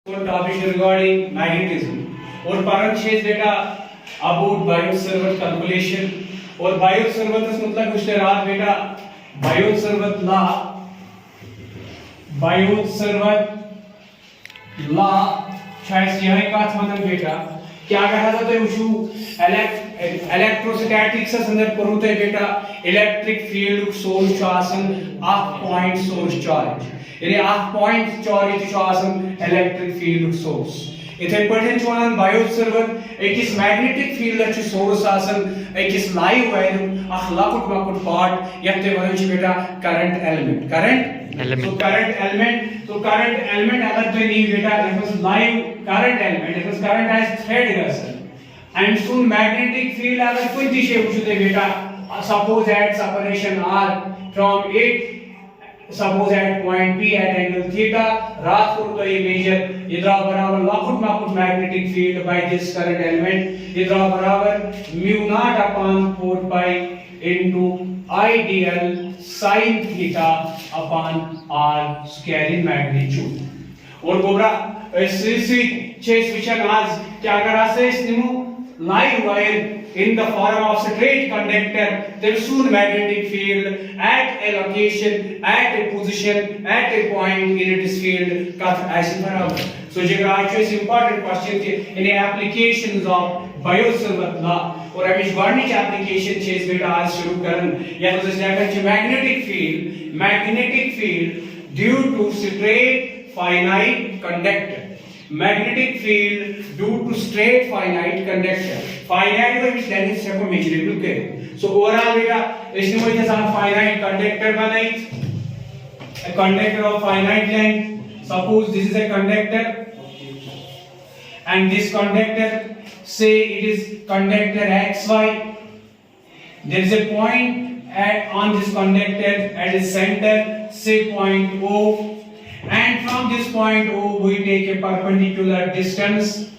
topic regarding magnetism और parenthesis बेटा about Biot-Savart calculation और Biot-Savart मतलब कुछ रात बेटा Biot-Savart law शायद यही काथ मतलब बेटा क्या कहा था तो उशु इलेक्ट्रोस्टैटिक्स अंदर पढ़ते बेटा इलेक्ट्रिक फील्ड सोर्स चासन 8 पॉइंट सोर्स चार्ज यानी 8 पॉइंट चार्ज चासन इलेक्ट्रिक फील्ड सोर्स इथे पढ़न चोनन बायोट एकिस मैग्नेटिक फील्ड च सोर्स आसन एकिस लाइव वैल्यू अख लकुट मकुट पार्ट यते वरन छ बेटा करंट एलिमेंट तो करंट एलिमेंट अगर तो नहीं बेटा it was live current element it was current as thread रसन and soon magnetic field अगर कोई दिशा उछते बेटा suppose at separation r from it suppose at point p at angle theta रात को तो ये मेजर इधर बराबर लकुट माकुट magnetic field by this current element इधर बराबर mu naught upon 4 pi into ideal sin theta upon r square magnitude और गोबरा इसी चेस विचन आज क्या करा से इस निमो live wire in the form of straight conductor there is soon magnetic field at a location at a position at a point in its field kath ऐसे बराबर so जगह आज is important question थी in applications of Biot-Savart law और अभी varnish application chess बेटा आज शुरू करन या तो जैसे magnetic field due to straight finite conductor magnetic field due to straight finite conductor finite का which length से को measurable करे so overall बेटा इसमें वही जैसा finite conductor बनाई a conductor of finite length suppose this is a conductor and this conductor say it is conductor xy there is a point on this conductor at its center say point O and from this point O we take a perpendicular distance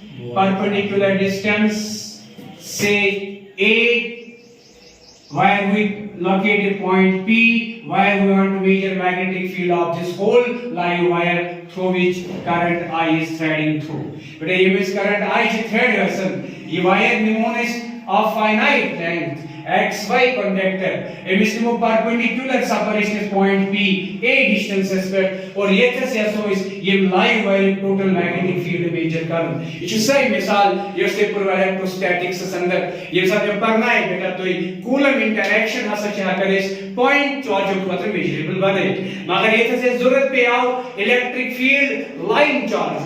say A where we locate a point P where we want to measure magnetic field of this whole live wire through which current I is threading through but this current I is thread person ये wire pneumonis of finite length xy conductor emismo perpendicular separation point P a distances पर और ये कैसे ऐसा इस ये live wire total magnetic field measure करन ये सही मिसाल ये से पूर्व इलेक्ट्रोस्टैटिक्स संदर्भ ये सब पढ़ना है बेटा तो कूलम इंटरैक्शन हसा क्या करे पॉइंट चार्ज मतलब मेजरेबल बने मगर ये से जरूरत पे आओ इलेक्ट्रिक फील्ड लाइन चार्ज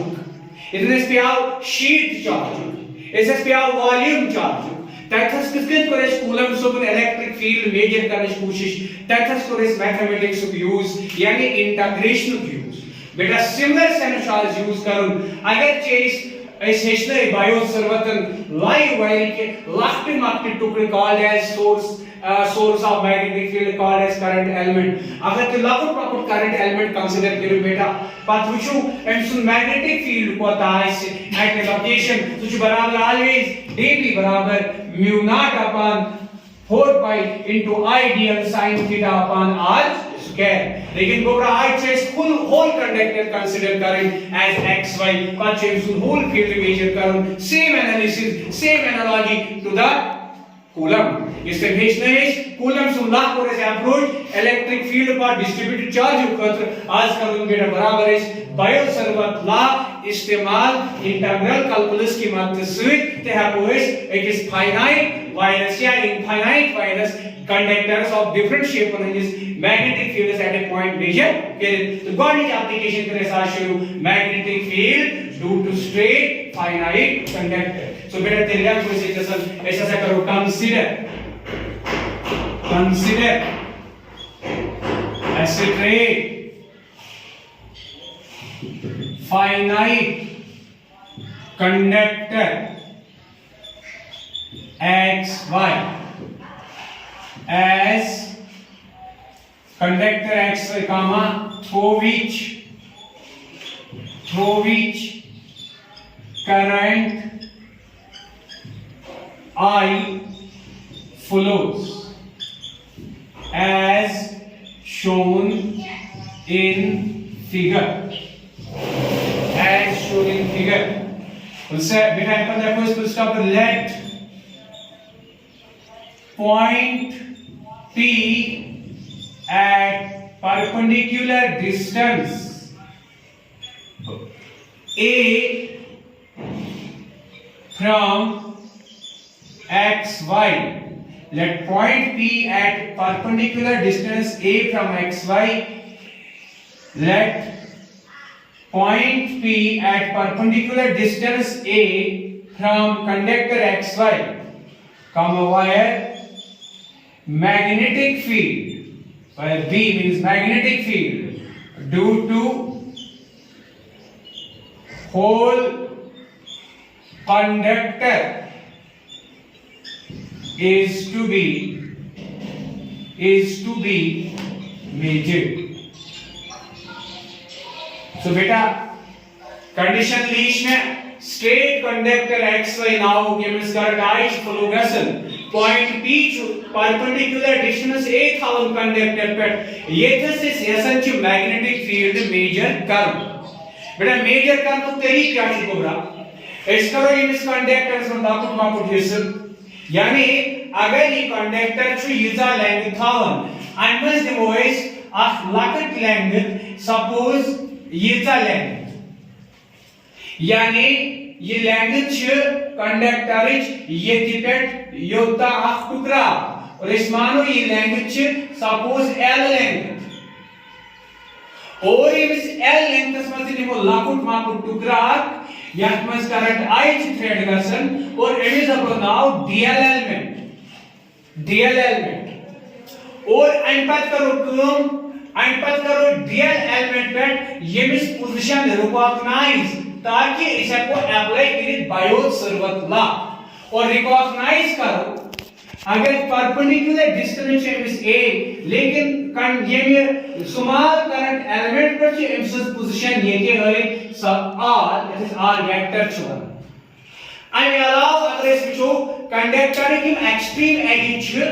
इतने पे आओ शीट चार्ज ऐसे पे आओ वॉल्यूम चार्ज तथस किसके करे कूलम सुबन इलेक्ट्रिक फील्ड मेजर करने की कोशिश तथस करे मैथमेटिक्स को यूज यानी इंटीग्रेशन को यूज बेटा सिमिलर सेंस यूज करूं अगर चेस एसेशनरी Biot-Savart लाइव वायर के लास्ट मार्केट टुकड़े called as source of magnetic field called as current element अगर तो लकुट current element consider करो बेटा पात वुचु एंड magnetic field को ताइस at a location तो बराबर always dp बराबर mu naught upon 4 pi into ideal sin theta upon r square लेकिन गोबरा आज से full whole conductor consider करें as xy का चेंज whole field measure करें same analysis same analogy to the coulomb इससे भेजने है कूलम सुनला को से अप्रोच इलेक्ट्रिक फील्ड पर डिस्ट्रीब्यूटेड चार्ज उखत्र आज का बेटा बराबर है Biot-Savart लॉ इस्तेमाल इंटीग्रल कैलकुलस की मदद से ते हपोस एक फाइनाइट वायरस या infinite virus conductors of different shape and his magnetic field is at a point measure okay the body application करे साथ शुरू magnetic field due to straight finite conductor so बेटा तेरे को से जैसा ऐसा करो consider a straight finite conductor xy as conductor xy comma through which current I flows as shown in figure as shown in ठीक है उससे बेटा पर देखो इस full stop let point P at perpendicular distance A from XY. Let point P at perpendicular distance A from XY. Let point P at perpendicular distance A from conductor XY, comma wire magnetic field, where B means magnetic field, due to whole conductor is to be measured. So beta condition leash में straight conductor XY now gives current I flow vessel point P perpendicular distance A thavan conductor पे ये से ऐसा ची magnetic field measure कर बेटा measure कर तो तेरी क्या ची कोबरा इस करो इस conductor से मापुट हिस्सा यानी अगर ये conductor ची युजा length thavan अनमस दिमोइस अख लकट length suppose युजा length यानी ये लेंथ छ कंडक्टर ये पेट योता अख टुकरा और इस मानो ये लेंथ छ सपोज L लेंथ और इस L लेंथ मज निमो लकुट माकुट टुकरा यात मज करंट I छ थ्रेड गसन और एमिस अपो नाउ DL एलिमेंट और अनपत करो DL एलिमेंट पेट यमिस पोजीशन रिकॉग्नाइज ताकि इसे को अप्लाई करित बायोट सर्वत ला और रिकॉग्नाइज करो अगर परपेंडिकुलर डिस्टेंस इस A लेकिन ये स्मॉल करंट एलिमेंट पर इस पोजीशन ये के है सब R that is R vector छ आई अलाउ अगर इस जो कंडक्टर की एक्सट्रीम एज छ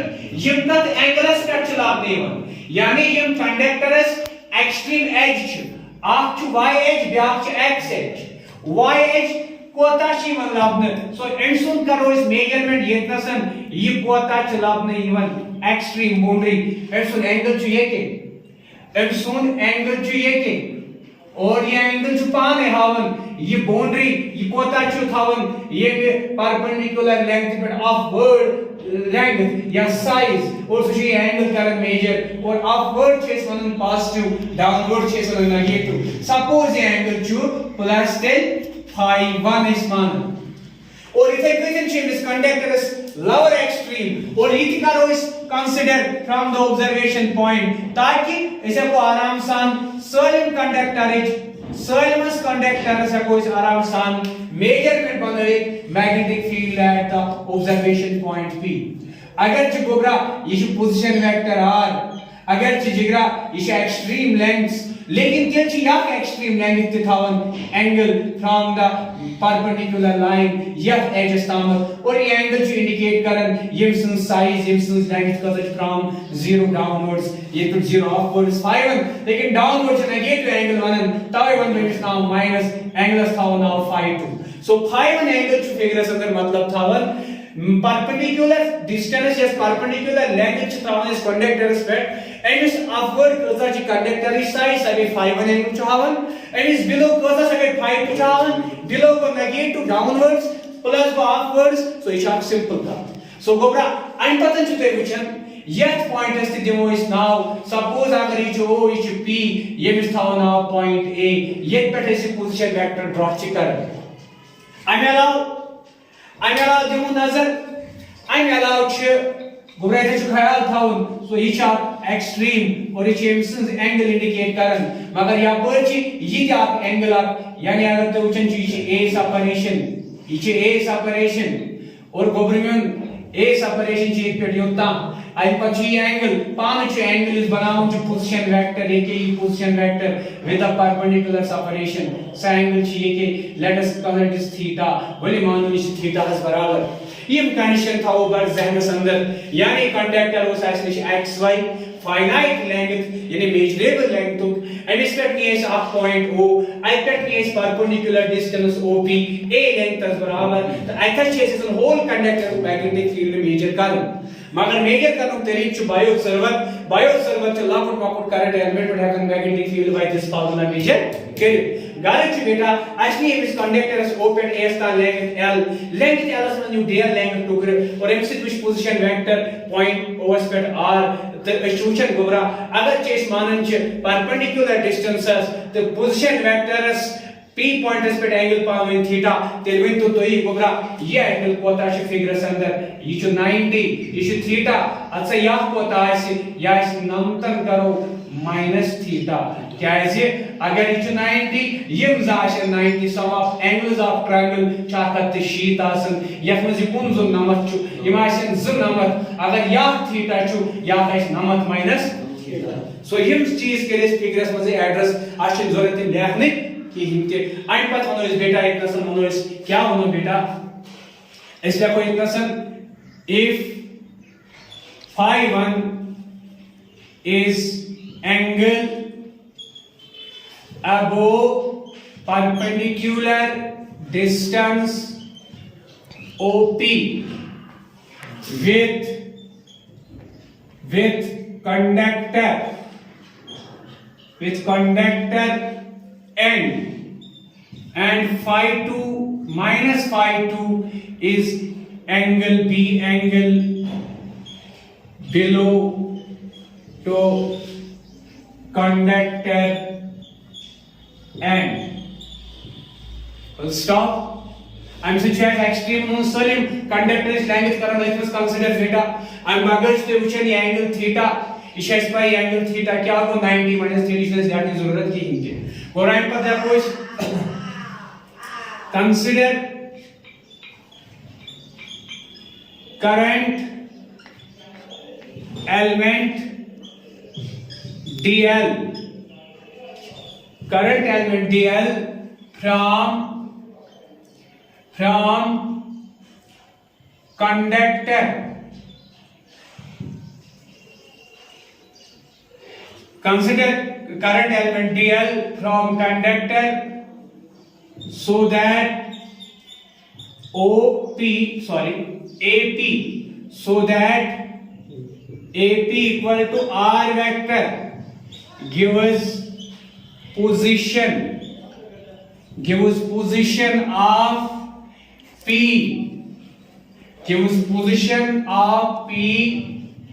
यम तत एंगलस पर चलाब देवन यानी यम कंडक्टरस एक्सट्रीम एज छ आप छ Y एज ब्याक छ X एज Y एज कोता छी मन लाबने सो एंसुन करो इस मेजरमेंट येतनसन ये कोता छ लाबने इवन एक्सट्रीम बाउंड्री एंसुन एंगल छ ये के एंसुन एंगल छ ये के और ये एंगल छ पाने हावन ये बाउंड्री ये कोता छ थावन ये परपेंडिकुलर लेंथ पे अपवर्ड लेंथ या साइज और सो ये एंगल करन मेजर और अपवर्ड छ वन पॉजिटिव डाउनवर्ड छ वन नेगेटिव सपोज ये एंगल छ प्लस 10 phi 1 is मान और इथे क्वेश्चन छ इस कंडक्टर इस लोअर एक्सट्रीम और इति करो इस consider from the observation point ताकि इसे को आराम सान सलिम कंडक्टर से को इस आराम सान मेजरमेंट बनाए magnetic field at the observation point P अगर च गोबरा ये पोजीशन वेक्टर R अगर च जिगरा ये एक्सट्रीम लेंथ्स लेकिन तेल ची या एक्सट्रीम लेंथ ते थावन angle from the perpendicular line या एज तामत और ये एंगल ची इंडिकेट करन यमसन साइज यमसन लेंथ का फ्रॉम 0 डाउनवर्ड्स ये तो 0 अपवर्ड्स 5 लेकिन डाउनवर्ड्स नेगेटिव एंगल वनन तवे वन में नाउ माइनस एंगल्स थावन नाउ 5 सो 5 एंगल ची फिगर अंदर मतलब थावन perpendicular distance is perpendicular length ch thavan is conductors पे and is upward कसा ची conductor size अभी 5 angle chawal and is below कसा सके 5 चावन below को negative downwards plus को upwards so इच simple था so गोबरा अनपतन च ते विचन यत पॉइंट इस दिमो इस नाउ सपोज अगर इच O इच P ये मिस थावन नाउ पॉइंट A ये पे ऐसे पोजीशन वेक्टर ड्रॉ च कर I'm allowed दिमो नजर I'm allowed छ गुबरे च ख्याल थाउन सो ये आप एक्सट्रीम और ये एमिशन एंगल इंडिकेट करन मगर या पर ची ये आप एंगल आप यानी अगर तो उचन ची A सेपरेशन और गोब्रिमन A सेपरेशन ची पे योता आई पची एंगल पान च एंगल इस बनाऊं च पोजीशन वेक्टर एक ही position vector with a perpendicular separation स एंगल ची के let us call it is theta वली मानो इस थीटा इज बराबर ये कंडीशन था वो बर जहन अंदर यानी कंडक्टर वो साइज XY finite length यानी measurable length तो एमिस पे नीस आप point O आई पे नीस perpendicular distance OP A length तस बराबर तो ऐसा चीज़ इस whole conductor magnetic field measure करूँ मगर मेजर करूँ तरीक चु बायो सर्वर चु लाकुट वाकुट करंट एलिमेंट और हैकन magnetic field by this formula measure कर गारे चु बेटा असली इस कंडक्टर्स ओपन एस ता लेंथ L एस में न्यू डियर लेंथ टुकर और एम से कुछ पोजीशन वेक्टर पॉइंट ओस पे R तो स्टूशन गोबरा अगर चेस मानन छ परपेंडिकुलर डिस्टेंसेस तो पोजीशन वेक्टर्स P पॉइंट्स पे एंगल पावन थीटा तेलविन तो तोई गोबरा ये एंगल कोता छ फिगर्स अंदर ये छ 90 ये छ थीटा अच्छा या कोता है या इस नमतन करो माइनस थीटा क्या है अगर ये छ 90 ये मजाश 90 सम ऑफ एंगल्स ऑफ ट्रायंगल चाकत शीत आसन यख में जे कुन जो नमत छु इमाशन ज नमत अगर या थीटा छु या है नमत माइनस थीटा सो यम चीज के लिए फिगर्स में एड्रेस आशन जरूरत लेखने कि हिंते आई पत वनो इस बेटा एक नसन वनो इस क्या वनो बेटा इसलिए कोई एक नसन if phi 1 is angle above perpendicular distance OP with conductor N and phi 2 minus phi 2 is angle B angle below to conductor N. Full stop. I'm such extreme Muslim conductor length karan let us consider theta. I'm bagaj te uchen angle theta. इशेस by angle theta क्या हो 90 minus 30 से जाने जरूरत की हिंगे और आई पर देखो इस consider current element DL from conductor consider current element DL from conductor so that AP so that AP equal to R vector gives position of P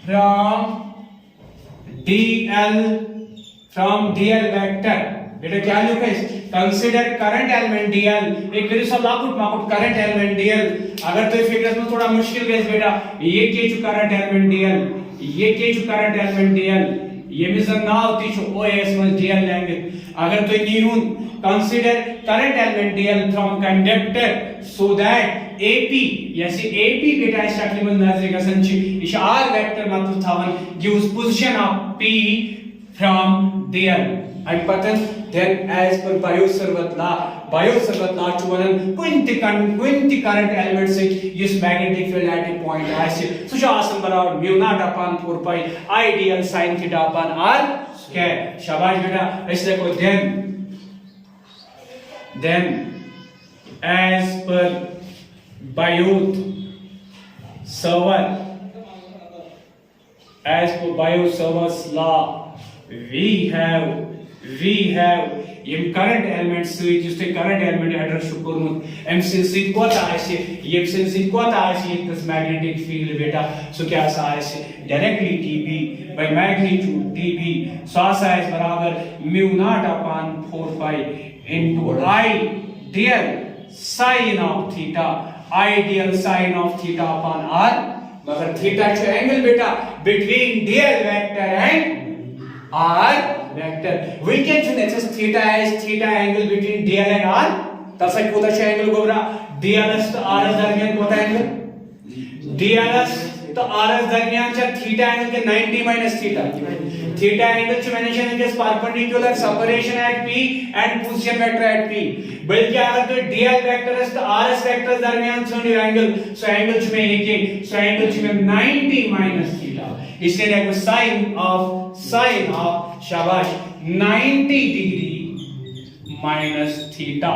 from DL vector बेटा क्या लिखा है कंसीडर करंट एलिमेंट DL एक फिर सब लाकुट माकुट current element DL अगर तो figures में थोड़ा मुश्किल गैस बेटा ये के जो करंट एलिमेंट DL ये मिजन नाउ तीचो OS में DL लेंगे अगर तो नीरून consider current element DL from conductor so that AP यैसे AP बेटा इस शक्ल में नजर का संची इस R वेक्टर मतलब थावन gives position of P from DL and pattern then as per Biot-Savart law chuvanan kunti current element se yus magnetic field at a point aise so asan barabar mu naught upon 4 pi ideal sin theta upon r square shabash beta aise dekho then as per Biot-Savart's law we have ये current element से जिससे current element address show करूँ m से कोता आइए ये से कोता आइए इस magnetic field बेटा सो क्या सा आइए directly dB by magnitude dB सो आसा है बराबर mu naught upon 4 pi into ideal sin of theta upon r मगर थीटा जो एंगल बेटा between DL vector and R vector we can choose theta as theta angle between DL and R तसा कोता angle गोबरा DLS तो RS दरमियान कोता angle DLS तो RS दरमियान च थीटा एंगल के 90 माइनस थीटा एंगल च मैंने शायद के perpendicular separation at P and position vector at P बल्कि अगर तो DL वेक्टर है तो RS वेक्टर दरमियान च एंगल सो एंगल च में एक सो एंगल च में 90 माइनस थीटा इसलिए लिखो साइन ऑफ शाबाश 90 डिग्री माइनस थीटा।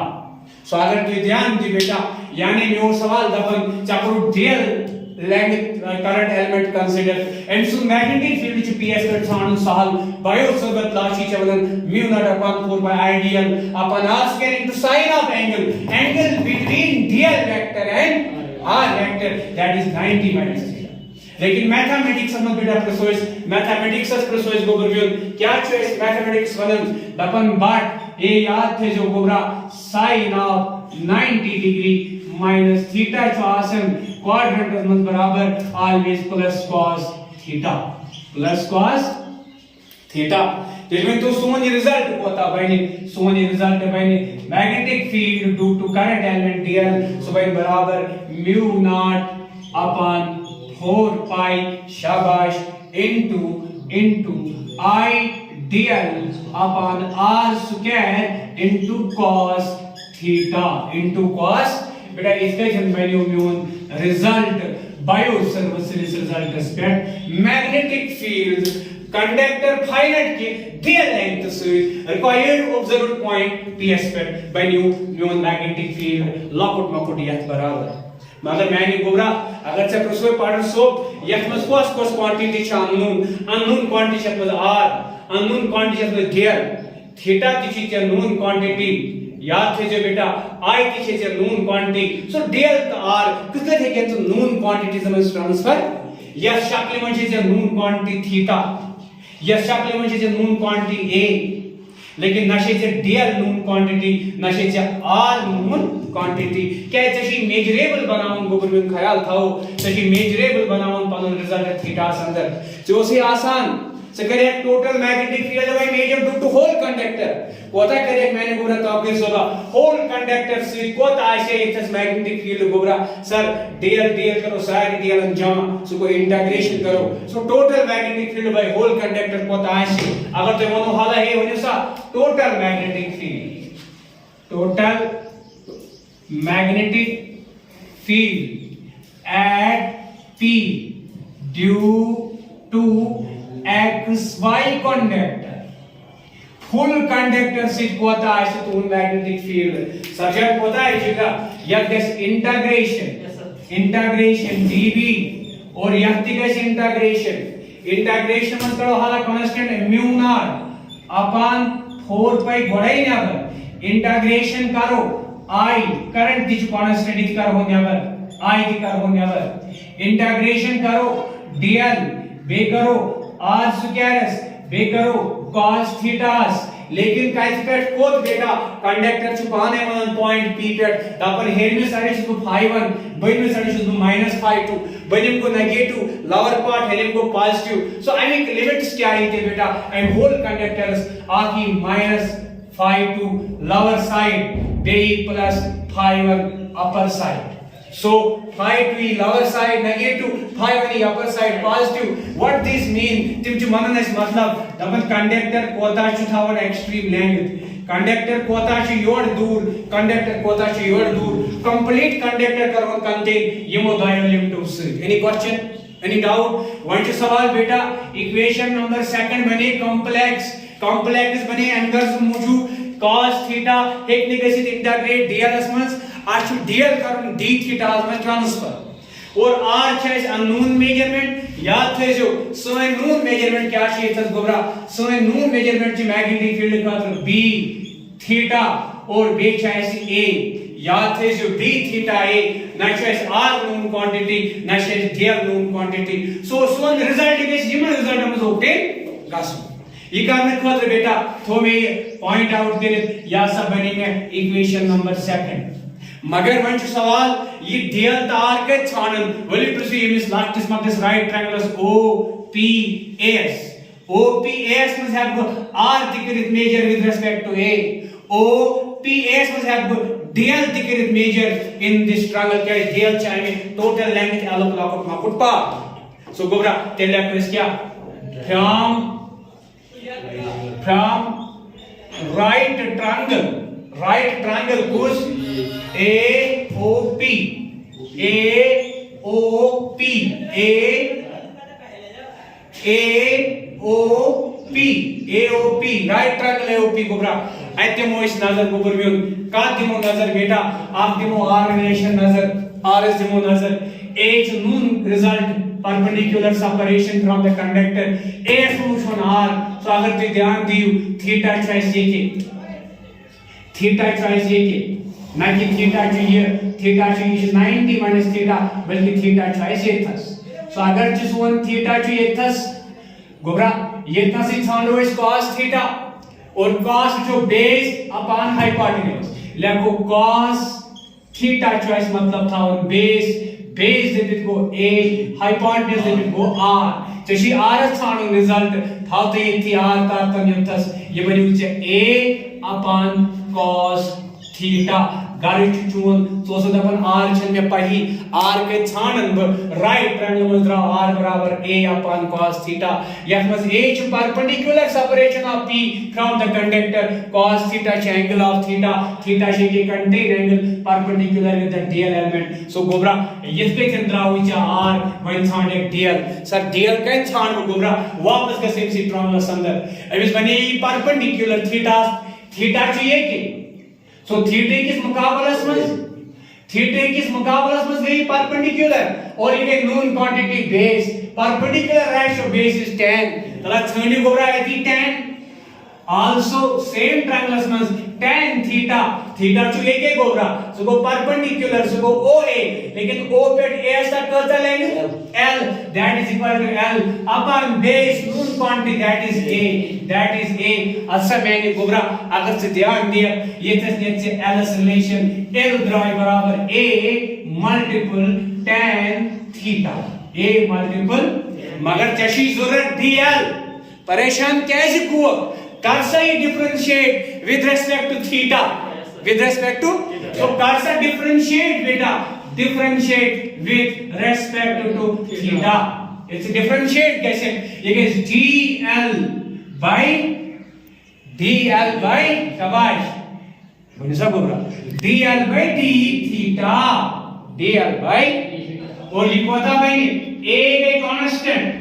सो अगर तु ध्यान दी बेटा यानी मेरो सवाल दपन चक्र DL length current element consider and so magnetic field which ps per thon sahal bio sabat lashi chavan mu not upon 4 by ideal upon r square into sine of angle between dl vector and r vector that is 90 minus theta। लेकिन mathematics में बेटा process mathematics process गोबरवियन क्या choice mathematics वलन दपन but ये याद थे जो गोबरा sin of 90 degree minus theta जो आसन क्वाड्रेंट में बराबर ऑलवेज प्लस cos थीटा जिसमें तो सोन रिजल्ट होता बने सोन रिजल्ट बने magnetic field due to current element dl so बने बराबर म्यू नॉट अपॉन 4 पाई शाबाश into I dl upon r square into cos theta into cos बेटा इसका जन वैल्यू म्यून result Biot Savart's result aspect magnetic field conductor finite के d l length से required observed point P aspect by म्यून magnetic field लॉकआउट मॉकआउट यत बराबर मतलब मैंने गोबरा अगर से प्रसव पार्ट सो यत में कोस क्वांटिटी छ अननोन क्वांटिटी छ में r अननोन क्वांटिटी छ में डीएल थीटा की छ नोन क्वांटिटी याद थे जो बेटा I की छे नोन क्वांटिटी सो डीएल का r कितने थे के तो नोन क्वांटिटी में ट्रांसफर या शक्ल में छे नोन क्वांटिटी थीटा या शक्ल में छे नोन क्वांटिटी a लेकिन नशे से डीएल नोन क्वांटिटी नशे से r नोन क्वांटिटी क्या तशी मेजरेबल बनाउन गोबरविन ख्याल थाओ तशी मेजरेबल बनाउन पन रिजल्ट थीटा अंदर जो से आसान से करे total magnetic field by measure due to whole conductor कोता करे मैंने गोबरा तो आपके सोगा होल कंडक्टर से कोता आसे इथस मैग्नेटिक फील्ड गोबरा सर डीएल करो सारे डीएल जमा सो को इंटीग्रेशन करो so total magnetic field by whole conductor कोता आसे अगर तो मनो हाला है वने सा total magnetic field at p due to xy conductor full conductor से कोता है तो मैग्नेटिक फील्ड सब्जेक्ट होता है जगह यह दिस इंटीग्रेशन dv और यह दिस इंटीग्रेशन में करो हाला कांस्टेंट म्यू नॉट अपॉन 4 पाई गोड़ाई नेबर इंटीग्रेशन करो I current this constant is कर हो नेबर I की कर हो नेबर इंटीग्रेशन करो dl बे करो r स्क्वायर बे करो cos थीटास लेकिन काइस पेट कोत बेटा कंडक्टर छुपाने मन पॉइंट p पेट दापर हेरमे साइड से 5 बइमे साइड से -5 बनिम को नेगेटिव लोअर पार्ट हेलिम को positive so I mean limits क्या है बेटा एंड होल कंडक्टर्स आर की -5 टू लोअर साइड बे +5 upper side so 5 to the lower side negative 5 on the upper side positive what this mean tim chu mananas matlab daban conductor kota chu thawan extreme length conductor kota chu yor dur conductor kota chu yor dur complete conductor karon contain yemo doyo limit se any question any doubt want to sawal beta equation number second bane complex bane angles muju cos theta एक निगसित integrate dl असमस आज dl करन d theta में transfer और r छ unknown measurement याद थे जो सोय known measurement क्या छे तस गोबरा सोय नोन मेजरमेंट छ मैग्नेटिक फील्ड का b थीटा और बे छ a याद थे जो d थीटा a न छ r नोन क्वांटिटी न छ dl नोन क्वांटिटी सो सोन रिजल्ट के जिम रिजल्ट हम ओके गासो ये कारण खतर बेटा तो मैं पॉइंट आउट करे या सब बनी में इक्वेशन नंबर 2 मगर वंच सवाल ये डीएल तार के छानन वली प्रसी इमिस लास्टिस मक्टिस right triangles OPAS must have R decrease measure with respect to A OPAS must have DL decrease measure in this triangle क्या है DL चाहिए total length अलग अलग मापुट पा so गोबरा तेरे क्वेश्चन क्या from right triangle goes AOP गोबरा अतिमो इस नजर गोबर में का दिमो नजर बेटा आप दिमो आर रिलेशन नजर आर इस दिमो नजर H Noon result perpendicular separation from the conductor A solution R so अगर तुम ध्यान दियो थीटा choice ये के थीटा choice ये के ना कि थीटा चाहिए 90 minus थीटा बल्कि थीटा choice ये थस so अगर जिस वन थीटा चाहिए थस गोबरा ये थस इंसान लो इस cos थीटा और cos जो बेस अपॉन हाइपोटेन्यूज लेको cos थीटा choice मतलब था और बेस दिबित को a हाइपोटेन्यूज दिबित को r चशी r थानो रिजल्ट था तो ये थी r का तम यथस ये बनियो छ a अपॉन cos थीटा गारी चून तो दपन r छन में पही r के छानन ब राइट ट्रायंगल में द्रा r बराबर a अपॉन cos थीटा यथ मस a छ perpendicular separation of p from the conductor cos theta छ एंगल ऑफ थीटा थीटा छ के contain angle perpendicular with the dl element so गोबरा यथ पे द्रा हुई छ r वन छान एक dl सर dl के छान गोबरा वापस के सेम सी ट्रायंगल अंदर अबिस बने परपेंडिकुलर थीटा थीटा छ ये के सो थीटा किस मुकाबलस में गई परपेंडिकुलर और ये नून quantity base perpendicular ratio base is 10 तला छनी गोबरा यति 10 आल्सो सेम ट्रायंगल्स में tan थीटा थीटा जो एक है गोबरा सो को परपेंडिकुलर सो को OA लेकिन O पे A सा कता लेंगे L that is equal to L upon base Noon quantity that is A अच्छा मैंने गोबरा अगर से ध्यान दिया ये से L रिलेशन L ड्राई बराबर A multiple tan theta A multiple मगर चशी जरूरत DL परेशान कैसे हुआ Karsa differentiate with respect to theta. With respect to so Karsa differentiate beta. Differentiate with respect to theta. It's a differentiate कैसे? ये कैसे DL by शाबाश बुनिसा बोला DL by d theta. DL by और लिखवा था भाई A एक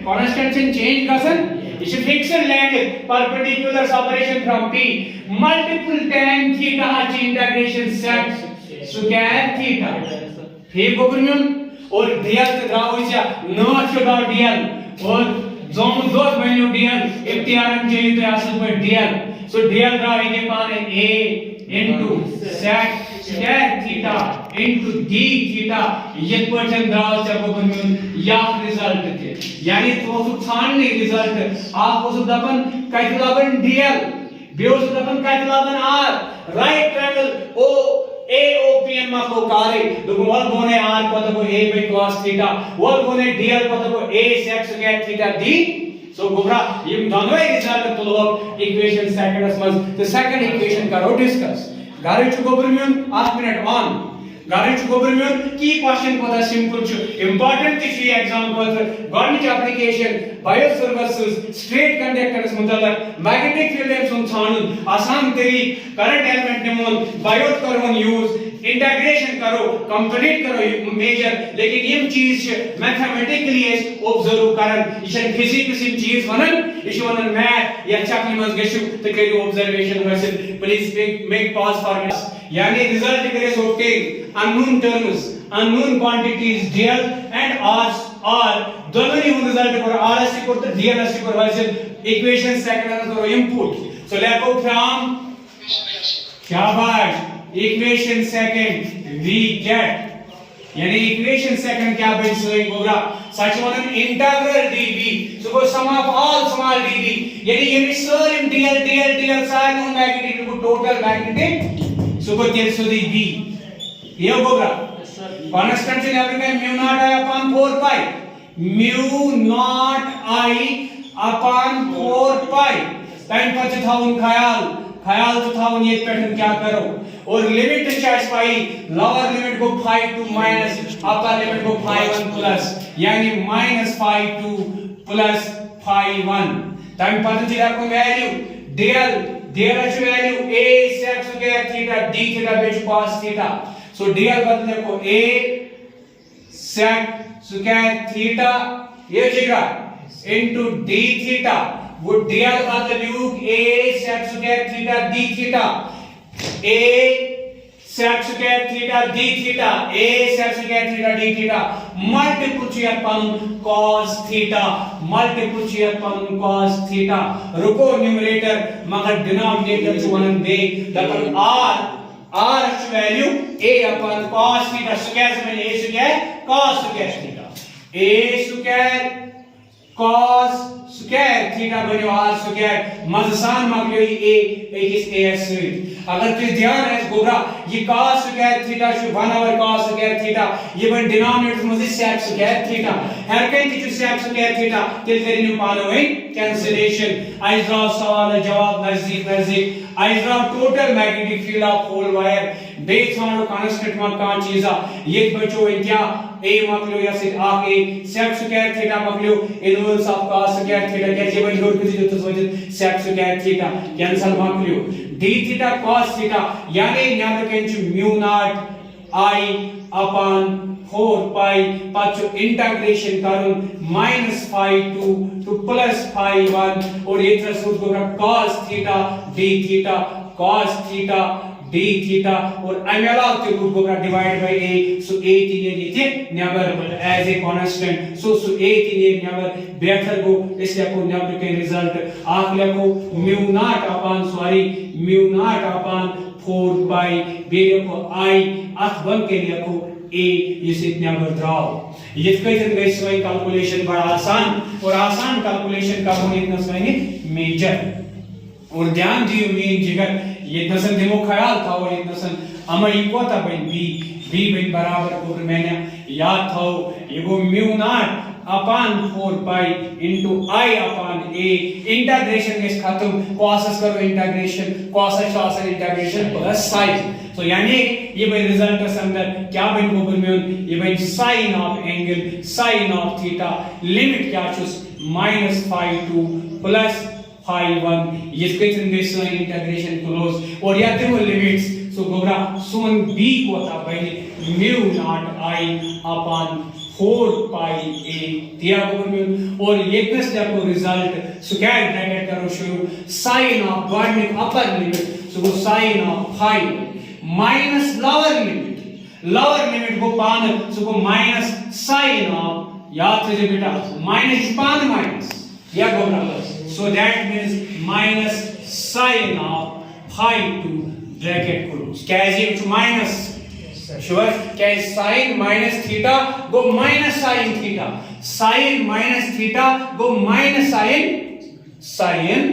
constant से change का सन is a fixed length perpendicular separation from P multiple tan theta h integration sec secant theta ठीक हो बुनियन और dl से ड्रा हो जा नॉट शुड dl और जोम दोस्त बनियो dl इफ्तियारन चाहिए तो असल पर dl सो dl ड्रा है के पाने a into sec tan theta into d theta ये क्वेश्चन ड्रा जब बनियो या रिजल्ट थे यानी तो छान नहीं रिजल्ट आप उस दपन कैटलाबन dl बेउस दपन कैटलाबन r right triangle o AOPN मा को कारे तो वल बोने r को तो a by cos थीटा वल बोने dl को तो a sec secant theta d सो गोबरा ये दोनों रिजल्ट तो लोग इक्वेशन सेकंड्स में तो सेकंड इक्वेशन करो डिस्कस गाड़ी चुको बरमियन 8 मिनट ऑन गाड़ी चुको बरमियन की क्वेश्चन पता सिंपल छु इंपोर्टेंट थी एग्जाम को government application Biot Savart's straight conductors मुतलक मैग्नेटिक फील्ड एम छानुन आसान तरीक करंट एलिमेंट निमोन बायोट करवन यूज इंटीग्रेशन करो कंप्लीट करो मेजर लेकिन ये चीज मैथमेटिकली ऑब्जर्व करन ये फिजिक्स इन चीज वनन ये वनन मैथ या चकनी मस गशु तो करियो ऑब्जर्वेशन हासिल please make pause for me यानी रिजल्ट करे सोटे unknown terms unknown quantities dl and r दोनों ही रिजल्ट को rs को तो dl को हासिल इक्वेशन सेकंड को इनपुट सो लेको फ्रॉम शाबाश इक्वेशन सेकंड वी गेट यानी इक्वेशन सेकंड क्या बन सो गोबरा सच वन इंटीग्रल dv सो को sum of all small dv यानी यूनिट सर्व dl साइन ऑन मैग्नेटिक को टोटल मैग्नेटिक सो को तेल सो दी v ये गोबरा constant in everything mu naught I upon 4 pi mu naught I upon 4 pi time पर था उन ख्याल तो था उन ये पैटर्न क्या करो और लिमिट चार्ज पाई लोअर लिमिट को 5 टू माइनस अपर लिमिट को 5 1 प्लस यानी माइनस 5 2 प्लस 5 1 टाइम पर थी आपको वैल्यू dl अच्छी value a sec square theta d theta base cos theta so dl बदलने को a sec square theta ये लिखा into d theta वो dl बदलूक a sec square theta d theta a sec square theta d theta a sec square theta d theta multiple ch upon cos theta multiple ch upon cos theta रुको numerator मगर denominator जो one दे दपन r value a upon cos theta square में a square cos square theta a square cos square theta बनो r square मजसान मगलो a इस a से अगर तुझे ध्यान है गोबरा ये cos square theta शु 1 over cos square theta ये बन डिनोमिनेटर में sec square theta हर कहीं जो sec square theta तिल करें पालो है कैंसिलेशन आइजरा सवाल जवाब नजदीक आइजरा total magnetic field of whole wire बेचारो कांस्टेंट में का चीजा ये बचो क्या a मकलो या सिर्फ आके sec square theta मकलो inverse of cos square theta क्या ये बन जोड़ किसी जो तो sec square theta कैंसिल मकलो d theta cos theta यानी यहाँ पे जो mu naught I upon 4 pi पाचो integration करूँ minus phi 2 to plus phi 1 और ये तरह सूत्र को cos theta d theta cos theta d theta और अमेला के रूट को divide by a so a तीन ये never as a constant so a तीन नेवर बेहतर को इसलिए को नेवर के रिजल्ट आप लिखो mu naught upon 4 pi बेरे को I अथवन के लिए को a इसे नेवर ड्राउ ये कैसे गई सही कैलकुलेशन बड़ा आसान और आसान कैलकुलेशन का होने इतना सही मेजर और ध्यान दियो मेन जिगर ये नसन दिमो ख्याल था और ये नसन अमई को था बन b बन बराबर को मैंने याद था ये वो mu naught upon 4 pi into I upon a integration के खत्म cos करो integration cos integration plus sin तो यानी ये बन रिजल्ट के अंदर क्या बन को में ये बन sin of angle sin of theta limit क्या चुस -phi 2 plus phi 1 ये कैसे गए इंटीग्रेशन क्लोज और या वो लिमिट्स सो गोबरा सोन b को था पहले mu naught I upon 4 pi a दिया को और ये किस आपको रिजल्ट स्क्वायर ब्रैकेट करो शुरू sin ऑफ गॉड में upper limit so sin of phi minus lower limit को पान सो को माइनस sin ऑफ याद रखिए बेटा माइनस पान माइनस या गोबरा so that means minus sin of phi 2 bracket close कैसे कुछ minus sure कैसे sin minus theta go minus sin theta sin minus theta go minus sin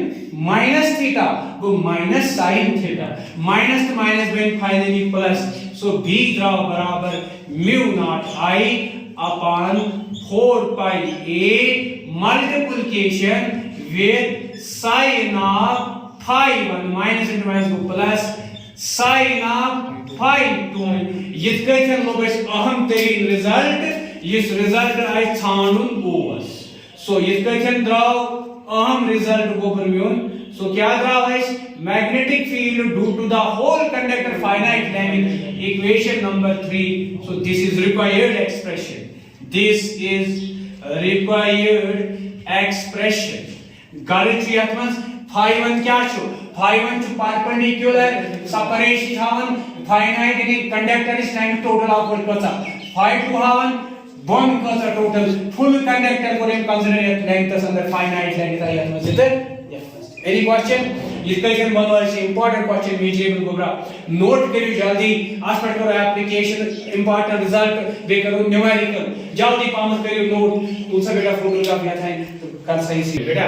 minus theta go minus sin theta minus to minus when finally plus so b draw बराबर mu naught I upon 4 pi a multiplication with sin of phi 1 minus into minus को plus sin of phi 2 ये कैसे लोगों अहम तरीन result इस result आई छानुन बोस सो ये कैसे द्राव अहम रिजल्ट को परम्यून सो क्या द्राव है magnetic field due to the whole conductor finite length equation number 3 so this is required expression गालिच यथमस phi 1 क्या छु phi 1 छु परपेंडिकुलर सेपरेशन हावन finite in conductor is length total of कसा phi 2 हावन बॉन्ड कसा टोटल फुल कंडक्टर को consider length अंदर finite length यथमस इधर एनी क्वेश्चन इसका जन बनो है इंपॉर्टेंट क्वेश्चन वेरिएबल गोबरा नोट करियो जल्दी आज पर करो एप्लीकेशन इंपॉर्टेंट रिजल्ट बे करो न्यूमेरिकल जल्दी पामस करियो नोट उनसे बेटा फोटोग्राफ या था कर सही से बेटा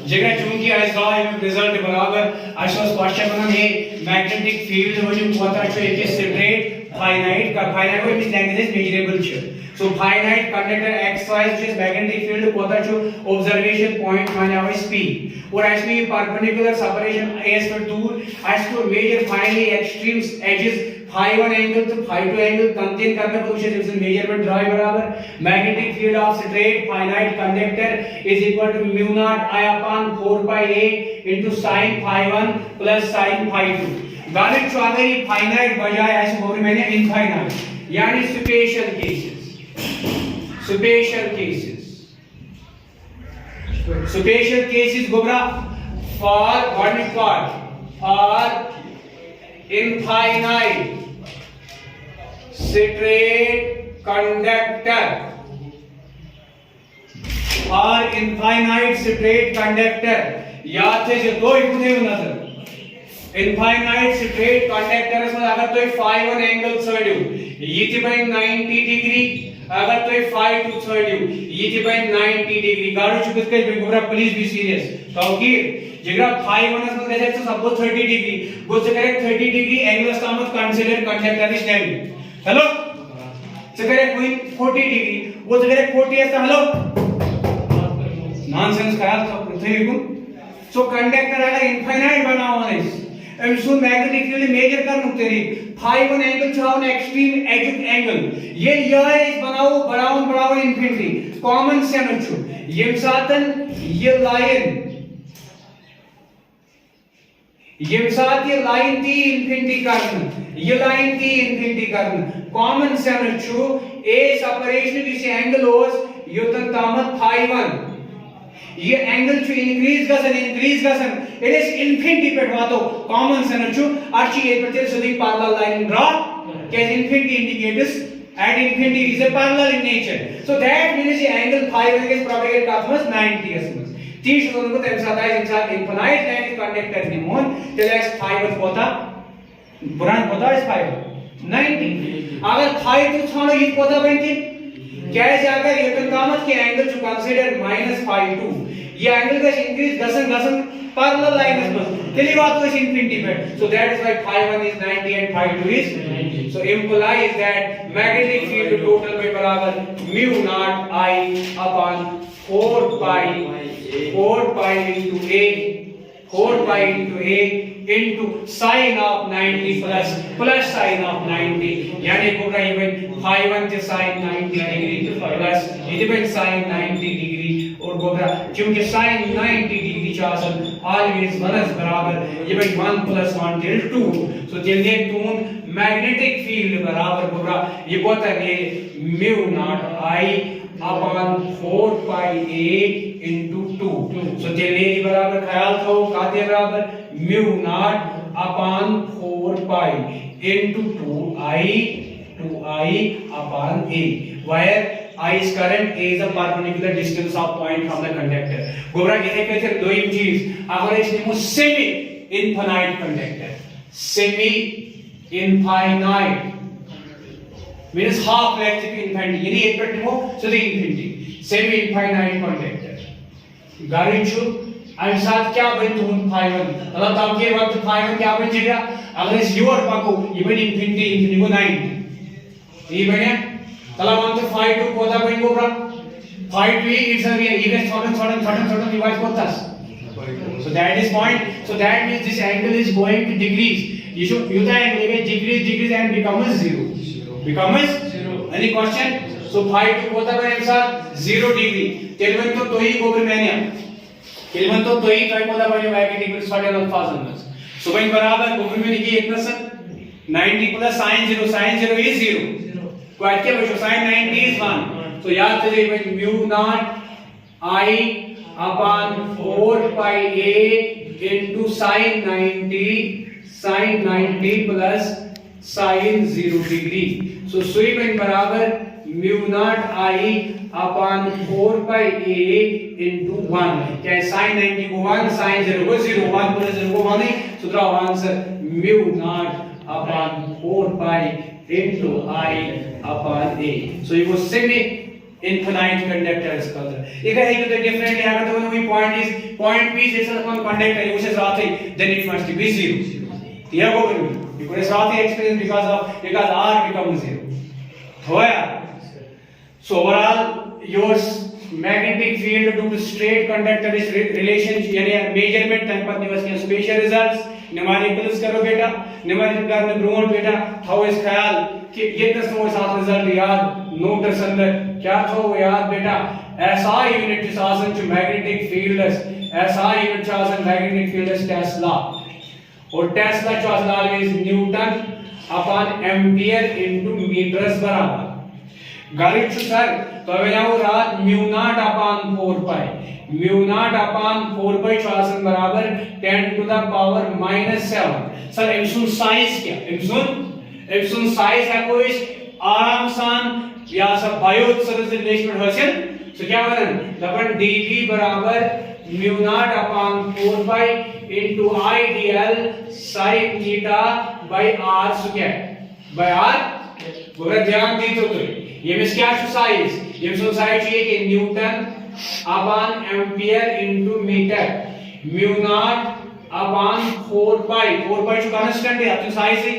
जगह चूंकि आज ड्रॉ है रिजल्ट बराबर आज वाज क्वेश्चन बना है मैग्नेटिक फील्ड वजन कोता छे एक सेपरेट फाइनाइट का finite which is language measurable छे so finite conductor X Y which is magnetic field कोता छे ऑब्जर्वेशन पॉइंट माने आवे स्पीड और एस में परपेंडिकुलर सेपरेशन एस पर दूर S to measure finally extremes edges phi 1 angle तो phi 2 एंगल कंटेन करने पर उसे जब मेजरमेंट ड्रॉ बराबर magnetic field of straight finite conductor is equal to mu naught I upon 4 pi a into sin phi 1 plus sin phi 2 Ghalib जो अगर ये finite बजाय ऐसे बोल मैंने इनफाइनाइट यानी special cases Special cases gobra for what is called for infinite straight conductor or infinite straight conductor याद थे जो दो ही खुदे नजर infinite straight conductor में अगर तो phi 1 angle छड़ियो ये थी भाई 90 डिग्री अगर तो phi 2 छड़ियो ये थी भाई 90 डिग्री गाड़ो चुके के बेगुरा प्लीज बी सीरियस क्योंकि जगह phi 1 में कैसे तो सब 30 डिग्री वो से करेक्ट 30 डिग्री एंगल सामत कंसीडर कंडक्टर स्टैंड हेलो से करेक्ट कोई 40 डिग्री वो से करेक्ट 40 ऐसा हेलो नॉनसेंस ख्याल तो पृथ्वी को सो कंडक्टर अगर इनफाइनाइट बना हुआ है हम सो मैग्नेटिक फील्ड मेजर कर मुक्ते रे phi 1 एंगल छाओ ना एक्सट्रीम एजुक एंगल ये इस बनाओ बढ़ाओ इन्फिनिटी कॉमन सेंस छु ये साथन ये लाइन थी इन्फिनिटी करन कॉमन सेंस छु ए सेपरेशन दिस एंगल होस योतन तामत phi 1 ये एंगल छु इंक्रीज गसन इट इज इन्फिनिटी पे वातो कॉमन सेंस छु आर्ची ए प्रति सदी parallel line draw cause infinity indicates at infinity is a parallel in nature so that means the angle phi 1 is propagate काफमस 90 असमस तीस दोनों को तम साथ इनफाइनाइट लाइन कंडक्टर निमोन तेलेस phi 1 कोता बुरान कोता इस phi 90 अगर phi 2 छानो ये कोता बनती कैसे अगर ये कामत के एंगल जो कंसीडर -phi 2 ये एंगल का इंक्रीज गसन पैरेलल लाइन में तेली बात तो इन्फिनिटी पे so that is why phi 1 is 90 and phi 2 is 90 so implies that magnetic field total में बराबर mu naught I upon 4 pi into a into sin of 90 plus sin of 90 यानी cobra ये phi 1 के sin 90 degree plus ये भी sin 90 degree और cobra क्योंकि sin 90 degree चासन always 1 बराबर ये 1 plus 1 till 2 so जल्दी तुम मैग्नेटिक फील्ड बराबर कोबरा ये होता है mu naught I upon 4 pi a into 2 so जल्दी बराबर ख्याल था काते बराबर mu naught upon 4 pi into 2i upon a where I is current, A is a perpendicular distance of point from the conductor. गोबरा ये कहते हैं दो ही चीज अगर इसमें semi infinite conductor means half length of infinity यानी एक पर हो so the infinity semi infinite conductor गारिंचु and साथ क्या बन तुम phi 1 मतलब तब के वक्त phi 1 क्या बन जाएगा अगर इस योर पाको even infinity को 9 ये बने तला वन तो phi 2 कोता बन गोबरा phi 2 it's a even certain divide कोतास so that is point so that means this angle is going to decrease you should use the angle will decrease and becomes 0 any question so phi 2 कोता बन साथ 0 degree kelvin तो ही गोबर मैंने kelvin तो ही कोता बन magnetic field certain alpha numbers so when बराबर गोबर में लिखिए 90 plus sin 0 is 0 क्वाड के बच्चों sin 90 is 1 so याद करिए भाई mu naught I upon 4 pi a into sin 90 plus sin 0 degree so सुई में बराबर mu naught I upon 4 pi a into 1 क्या sin 90 को 1 sin 0 को 0 1 plus 0 को 1 so draw answer mu naught upon 4 pi into I upon a so it was semi infinite conductor is called एक है कि differently अगर तो कोई point p is upon conductor which is रात then it must be 0 here go because रात experience because r becomes 0 होया so overall your magnetic field due to straight conductor is relationship यानी measurement तक पर निवास के special results न्यूमेरिकल्स करो बेटा न्यूमेरिकल करने ब्रोन बेटा थाओ इस ख्याल कि ये दसों साथ रिजल्ट याद नोट्स अंदर क्या था वो याद बेटा ऐसा यूनिट सासन जो मैग्नेटिक फील्ड ऐसा यूनिट सासन मैग्नेटिक फील्ड टेस्ला और tesla charge always newton upon ampere into metres बराबर गणित सर तो वनाओ रात mu naught upon 4 pi mu naught upon 4 pi आसन बराबर 10 टू द पावर -7 सर एमसुन साइज क्या एमसुन साइज है इस आराम सान या सब बायो सर रिलेशन हासिल सो क्या वरन दपन dv बराबर mu naught upon 4 pi into idl sin theta by r square by r गोरा ध्यान दी तो यमिस क्या छु साइज यमिस साइज ये कि newton upon ampere into metre mu naught upon 4 pi छु कांस्टेंट है अपनी साइज है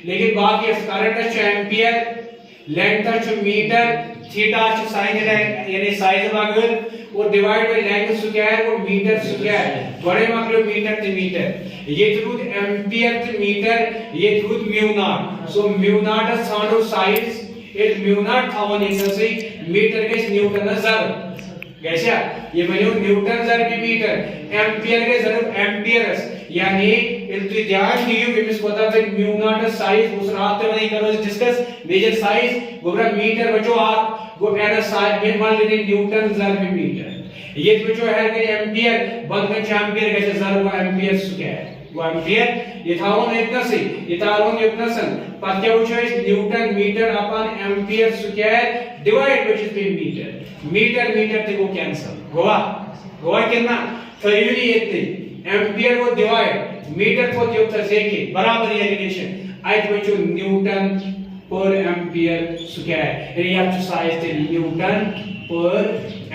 लेकिन बाकी करंट छु एम्पियर लेंथ छु मीटर थीटा छु साइन यानी साइज बगल और डिवाइड बाय लेंथ स्क्वायर और मीटर स्क्वायर बड़े मतलब मीटर ते मीटर ये थ्रू एम्पियर ते मीटर ये through mu not so mu naught signed size it mu naught थावन इन से मीटर के न्यूटन जर कैसा ये बनो न्यूटन जर भी मीटर एम्पियर के जर एम्पियर्स यानी इल्तु ध्यान दियो कि मिस पता है म्यू नॉट साइज उस रात में नहीं करो डिस्कस मेजर साइज गोरा मीटर बचो आप वो एन साइज में मान लीजिए न्यूटन जर भी मीटर ये बचो है कि एम्पियर बंद में एम्पियर कैसे जर वो एम्पियर स्क्वायर वो एम्पियर ये थावन इतना से ये थावन इतना सन पर क्या हो है newton metre upon ampere square divide which is metre metre metre ते को कैंसिल गोवा कितना थयोरी इतने एम्पियर को डिवाइड मीटर को दियो तो से के बराबर ये रिलेशन आइट बचो न्यूटन पर एम्पियर स्क्वायर यानी आप साइज थे न्यूटन पर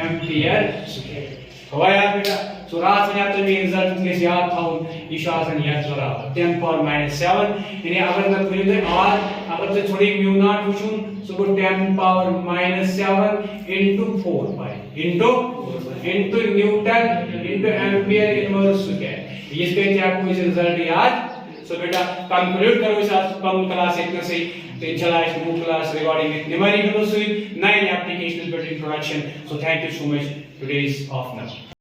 एम्पियर स्क्वायर होया यार बेटा सो रात में तो मैं रिजल्ट के याद था इशासन याद करा 10 पावर -7 यानी अगर मैं बोले तो r अगर तो थोड़ी म्यू नॉट पूछूं सो वो 10 पावर -7 इनटू 4 पाई into Newton into ampere inverse square ये पे आपको इस रिजल्ट याद सो बेटा कंक्लूड करो इस कम क्लास इतना से तो इंशाल्लाह इस move class regarding with numerical with 9 applicational बेट introduction so thank you so much today is off now